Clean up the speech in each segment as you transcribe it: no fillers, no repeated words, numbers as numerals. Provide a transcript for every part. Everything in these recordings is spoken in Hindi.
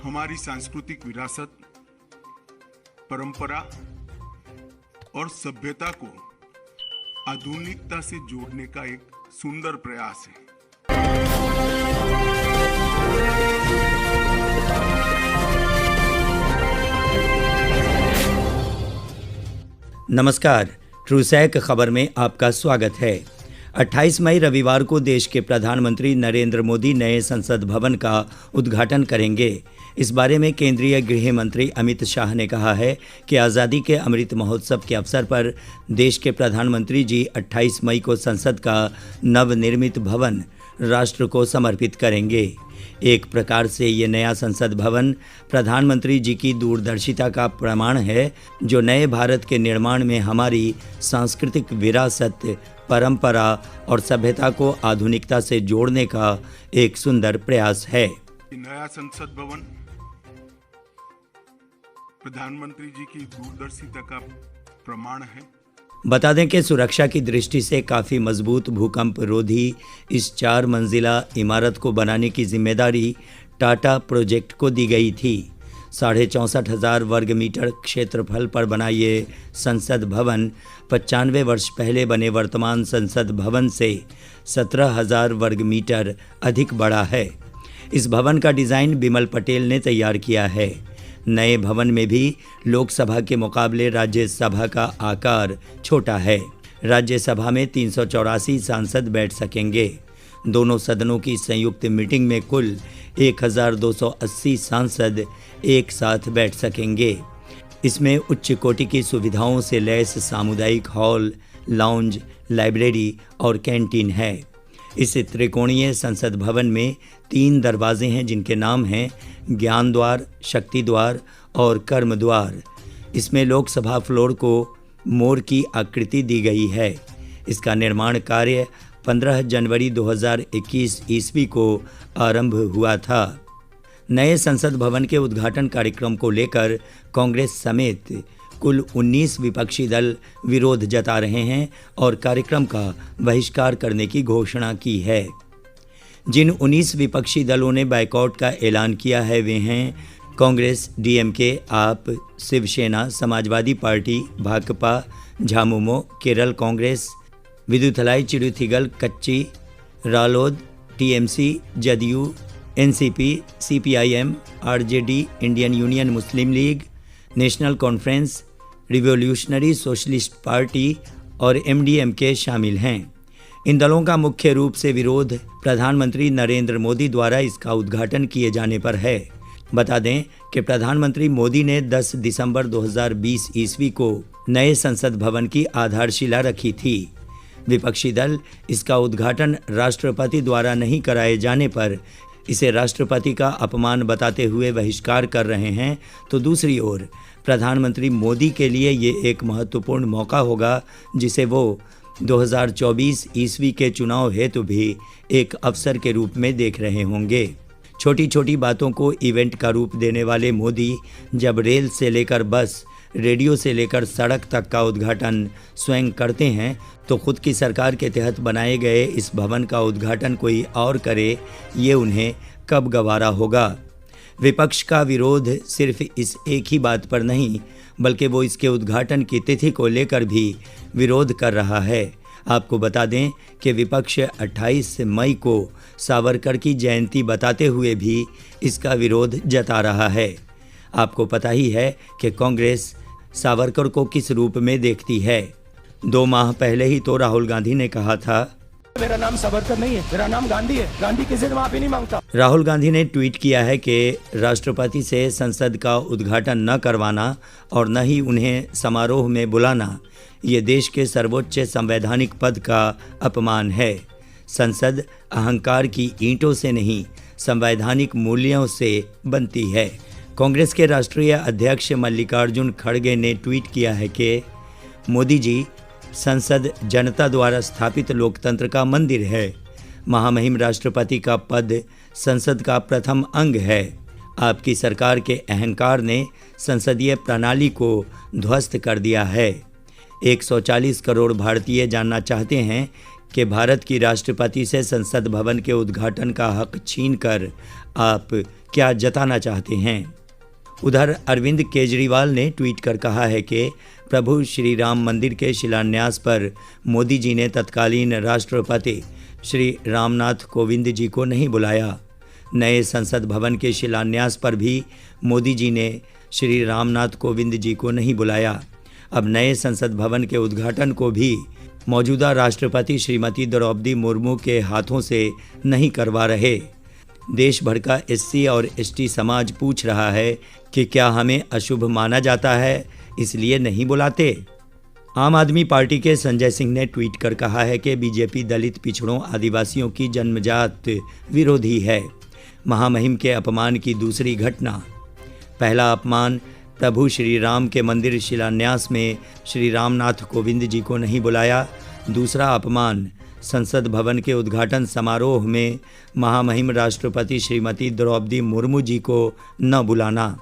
हमारी सांस्कृतिक विरासत, परंपरा और सभ्यता को आधुनिकता से जोड़ने का एक सुंदर प्रयास है। नमस्कार, ट्रूसैक खबर में आपका स्वागत है। 28 मई रविवार को देश के प्रधानमंत्री नरेंद्र मोदी नए संसद भवन का उद्घाटन करेंगे। इस बारे में केंद्रीय गृह मंत्री अमित शाह ने कहा है कि आज़ादी के अमृत महोत्सव के अवसर पर देश के प्रधानमंत्री जी 28 मई को संसद का नवनिर्मित भवन राष्ट्र को समर्पित करेंगे। एक प्रकार से ये नया संसद भवन प्रधानमंत्री जी की दूरदर्शिता का प्रमाण है, जो नए भारत के निर्माण में हमारी सांस्कृतिक विरासत, परंपरा और सभ्यता को आधुनिकता से जोड़ने का एक सुंदर प्रयास है। नया संसद भवन प्रधानमंत्री जी की दूरदर्शिता का प्रमाण है। बता दें कि सुरक्षा की दृष्टि से काफ़ी मजबूत भूकंप रोधी इस 4 मंजिला इमारत को बनाने की जिम्मेदारी टाटा प्रोजेक्ट को दी गई थी। 64,500 वर्ग मीटर क्षेत्रफल पर बना ये संसद भवन 95 वर्ष पहले बने वर्तमान संसद भवन से 17,000 वर्ग मीटर अधिक बड़ा है। इस भवन का डिज़ाइन बिमल पटेल ने तैयार किया है। नए भवन में भी लोकसभा के मुकाबले राज्यसभा का आकार छोटा है। राज्यसभा में 384 सांसद बैठ सकेंगे। दोनों सदनों की संयुक्त मीटिंग में कुल 1280 सांसद एक साथ बैठ सकेंगे। इसमें उच्च कोटि की सुविधाओं से लैस सामुदायिक हॉल, लाउंज, लाइब्रेरी और कैंटीन है। इस त्रिकोणीय संसद भवन में 3 दरवाजे हैं, जिनके नाम हैं ज्ञान द्वार, शक्ति द्वार और कर्म द्वार। इसमें लोकसभा फ्लोर को मोर की आकृति दी गई है। इसका निर्माण कार्य 15 जनवरी 2021 ईस्वी को आरंभ हुआ था। नए संसद भवन के उद्घाटन कार्यक्रम को लेकर कांग्रेस समेत कुल 19 विपक्षी दल विरोध जता रहे हैं और कार्यक्रम का बहिष्कार करने की घोषणा की है। जिन 19 विपक्षी दलों ने बायकॉट का ऐलान किया है वे हैं Congress, DMK, AAP, Shiv Sena, Samajwadi Party, Bhakpa, Jhamumo, Kerala Congress, Viduthalai Chiruthaigal Katchi, Ralod, TMC, JDU, NCP, CPIM, RJD, Indian Union Muslim League, National Conference, Revolutionary Socialist Party और एमडीएमके शामिल हैं। इन दलों का मुख्य रूप से विरोध प्रधानमंत्री नरेंद्र मोदी द्वारा इसका उद्घाटन किए जाने पर है। बता दें कि प्रधानमंत्री मोदी ने 10 दिसंबर 2020 ईस्वी को नए संसद भवन की आधारशिला रखी थी। विपक्षी दल इसका उद्घाटन राष्ट्रपति द्वारा नहीं कराए जाने पर इसे राष्ट्रपति का अपमान बताते हुए बहिष्कार कर रहे हैं, तो दूसरी ओर प्रधानमंत्री मोदी के लिए ये एक महत्वपूर्ण मौका होगा, जिसे वो 2024 ईस्वी के चुनाव हेतु भी एक अवसर के रूप में देख रहे होंगे। छोटी छोटी बातों को इवेंट का रूप देने वाले मोदी जब रेल से लेकर बस, रेडियो से लेकर सड़क तक का उद्घाटन स्वयं करते हैं, तो खुद की सरकार के तहत बनाए गए इस भवन का उद्घाटन कोई और करे, ये उन्हें कब गवारा होगा। विपक्ष का विरोध सिर्फ इस एक ही बात पर नहीं, बल्कि वो इसके उद्घाटन की तिथि को लेकर भी विरोध कर रहा है। आपको बता दें कि विपक्ष 28 मई को सावरकर की जयंती बताते हुए भी इसका विरोध जता रहा है। आपको पता ही है कि कांग्रेस सावरकर को किस रूप में देखती है। 2 माह पहले ही तो राहुल गांधी ने कहा था, मेरा नाम सावरकर नहीं है, मेरा नाम गांधी है। गांधी किसी से माफी नहीं मांगता। राहुल गांधी ने ट्वीट किया है कि राष्ट्रपति से संसद का उद्घाटन न करवाना और न ही उन्हें समारोह में बुलाना ये देश के सर्वोच्च संवैधानिक पद का अपमान है। संसद अहंकार की ईंटों से नहीं, संवैधानिक मूल्यों से बनती है। कांग्रेस के राष्ट्रीय अध्यक्ष मल्लिकार्जुन खड़गे ने ट्वीट किया है कि मोदी जी, संसद जनता द्वारा स्थापित लोकतंत्र का मंदिर है। महामहिम राष्ट्रपति का पद संसद का प्रथम अंग है। आपकी सरकार के अहंकार ने संसदीय प्रणाली को ध्वस्त कर दिया है। 140 करोड़ भारतीय जानना चाहते हैं कि भारत की राष्ट्रपति से संसद भवन के उद्घाटन का हक छीनकर आप क्या जताना चाहते हैं। उधर अरविंद केजरीवाल ने ट्वीट कर कहा है कि प्रभु श्री राम मंदिर के शिलान्यास पर मोदी जी ने तत्कालीन राष्ट्रपति श्री रामनाथ कोविंद जी को नहीं बुलाया। नए संसद भवन के शिलान्यास पर भी मोदी जी ने श्री रामनाथ कोविंद जी को नहीं बुलाया। अब नए संसद भवन के उद्घाटन को भी मौजूदा राष्ट्रपति श्रीमती द्रौपदी मुर्मू के हाथों से नहीं करवा रहे। देश भर का एससी और एसटी समाज पूछ रहा है कि क्या हमें अशुभ माना जाता है, इसलिए नहीं बुलाते। आम आदमी पार्टी के संजय सिंह ने ट्वीट कर कहा है कि बीजेपी दलित पिछड़ों आदिवासियों की जन्मजात विरोधी है। महामहिम के अपमान की दूसरी घटना। पहला अपमान प्रभु श्री राम के मंदिर शिलान्यास में श्री रामनाथ कोविंद जी को नहीं बुलाया। दूसरा अपमान संसद भवन के उद्घाटन समारोह में महामहिम राष्ट्रपति श्रीमती द्रौपदी मुर्मू जी को न बुलाना।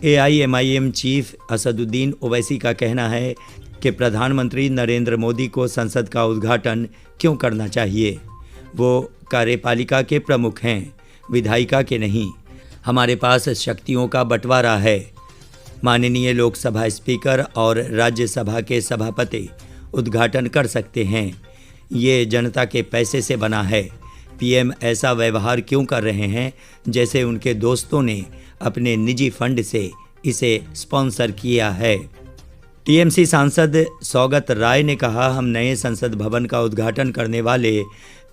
AIMIM चीफ असदुद्दीन ओवैसी का कहना है कि प्रधानमंत्री नरेंद्र मोदी को संसद का उद्घाटन क्यों करना चाहिए। वो कार्यपालिका के प्रमुख हैं, विधायिका के नहीं। हमारे पास शक्तियों का बंटवारा है। माननीय लोकसभा स्पीकर और राज्यसभा के सभापति उद्घाटन कर सकते हैं। ये जनता के पैसे से बना है। PM ऐसा व्यवहार क्यों कर रहे हैं जैसे उनके दोस्तों ने अपने निजी फंड से इसे स्पॉन्सर किया है। TMC सांसद सौगत राय ने कहा, हम नए संसद भवन का उद्घाटन करने वाले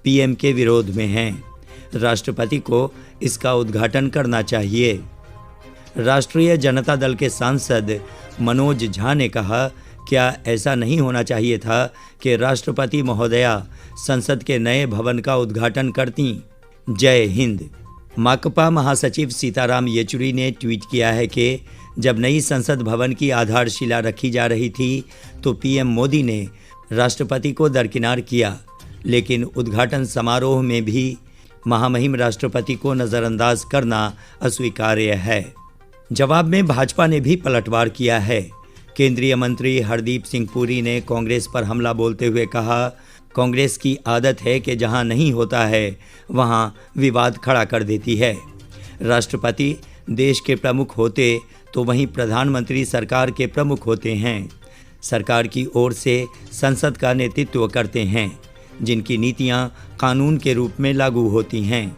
PM के विरोध में हैं। राष्ट्रपति को इसका उद्घाटन करना चाहिए। राष्ट्रीय जनता दल के सांसद मनोज झा ने कहा, क्या ऐसा नहीं होना चाहिए था कि राष्ट्रपति महोदया संसद के नए भवन का उद्घाटन करती। जय हिंद। माकपा महासचिव सीताराम येचुरी ने ट्वीट किया है कि जब नई संसद भवन की आधारशिला रखी जा रही थी तो PM मोदी ने राष्ट्रपति को दरकिनार किया, लेकिन उद्घाटन समारोह में भी महामहिम राष्ट्रपति को नज़रअंदाज करना अस्वीकार्य है। जवाब में भाजपा ने भी पलटवार किया है। केंद्रीय मंत्री हरदीप सिंह पुरी ने कांग्रेस पर हमला बोलते हुए कहा, कांग्रेस की आदत है कि जहां नहीं होता है वहां विवाद खड़ा कर देती है। राष्ट्रपति देश के प्रमुख होते तो वहीं प्रधानमंत्री सरकार के प्रमुख होते हैं। सरकार की ओर से संसद का नेतृत्व करते हैं, जिनकी नीतियां कानून के रूप में लागू होती हैं।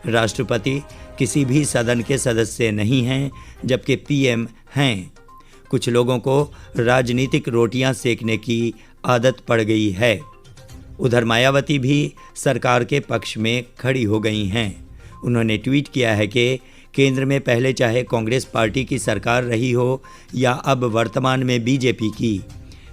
राष्ट्रपति किसी भी सदन के सदस्य नहीं हैं, जबकि PM हैं। कुछ लोगों को राजनीतिक रोटियां सेकने की आदत पड़ गई है। उधर मायावती भी सरकार के पक्ष में खड़ी हो गई हैं। उन्होंने ट्वीट किया है कि केंद्र में पहले चाहे कांग्रेस पार्टी की सरकार रही हो या अब वर्तमान में BJP की,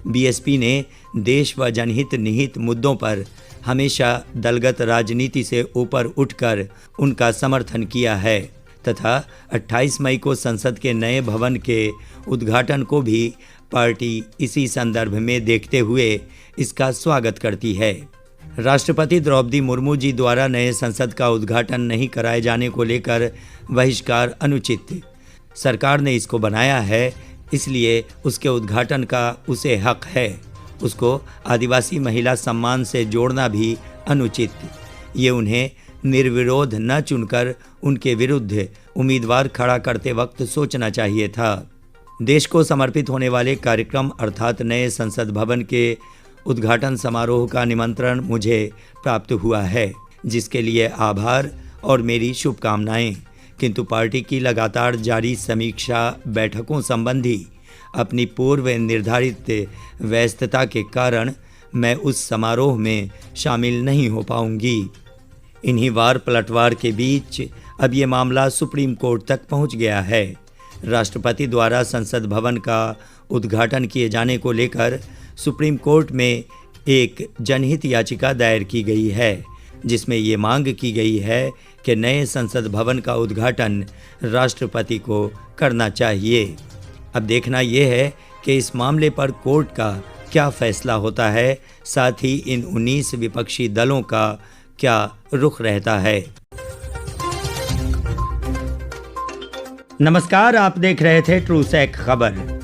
BSP ने देश व जनहित निहित मुद्दों पर हमेशा दलगत राजनीति से ऊपर उठकर उनका समर्थन किया है तथा 28 मई को संसद के नए भवन के उद्घाटन को भी पार्टी इसी संदर्भ में देखते हुए इसका स्वागत करती है। राष्ट्रपति द्रौपदी मुर्मू जी द्वारा नए संसद का उद्घाटन नहीं कराए जाने को लेकर बहिष्कार अनुचित। सरकार ने इसको बनाया है, इसलिए उसके उद्घाटन का उसे हक है। उसको आदिवासी महिला सम्मान से जोड़ना भी अनुचित। ये उन्हें निर्विरोध न चुनकर उनके विरुद्ध उम्मीदवार खड़ा करते वक्त सोचना चाहिए था। देश को समर्पित होने वाले कार्यक्रम अर्थात नए संसद भवन के उद्घाटन समारोह का निमंत्रण मुझे प्राप्त हुआ है, जिसके लिए आभार और मेरी शुभकामनाएं। किंतु पार्टी की लगातार जारी समीक्षा बैठकों संबंधी अपनी पूर्व निर्धारित व्यस्तता के कारण मैं उस समारोह में शामिल नहीं हो पाऊंगी। इन्हीं वार पलटवार के बीच अब ये मामला सुप्रीम कोर्ट तक पहुंच गया है। राष्ट्रपति द्वारा संसद भवन का उद्घाटन किए जाने को लेकर सुप्रीम कोर्ट में एक जनहित याचिका दायर की गई है, जिसमें ये मांग की गई है कि नए संसद भवन का उद्घाटन राष्ट्रपति को करना चाहिए। अब देखना यह है कि इस मामले पर कोर्ट का क्या फैसला होता है, साथ ही इन 19 विपक्षी दलों का क्या रुख रहता है। नमस्कार, आप देख रहे थे ट्रूसैक खबर।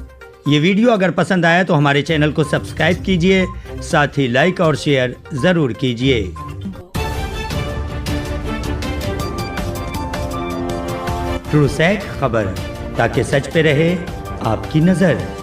ये वीडियो अगर पसंद आया तो हमारे चैनल को सब्सक्राइब कीजिए, साथ ही लाइक और शेयर जरूर कीजिए। ट्रूसैट खबर, ताकि सच पे रहे आपकी नजर।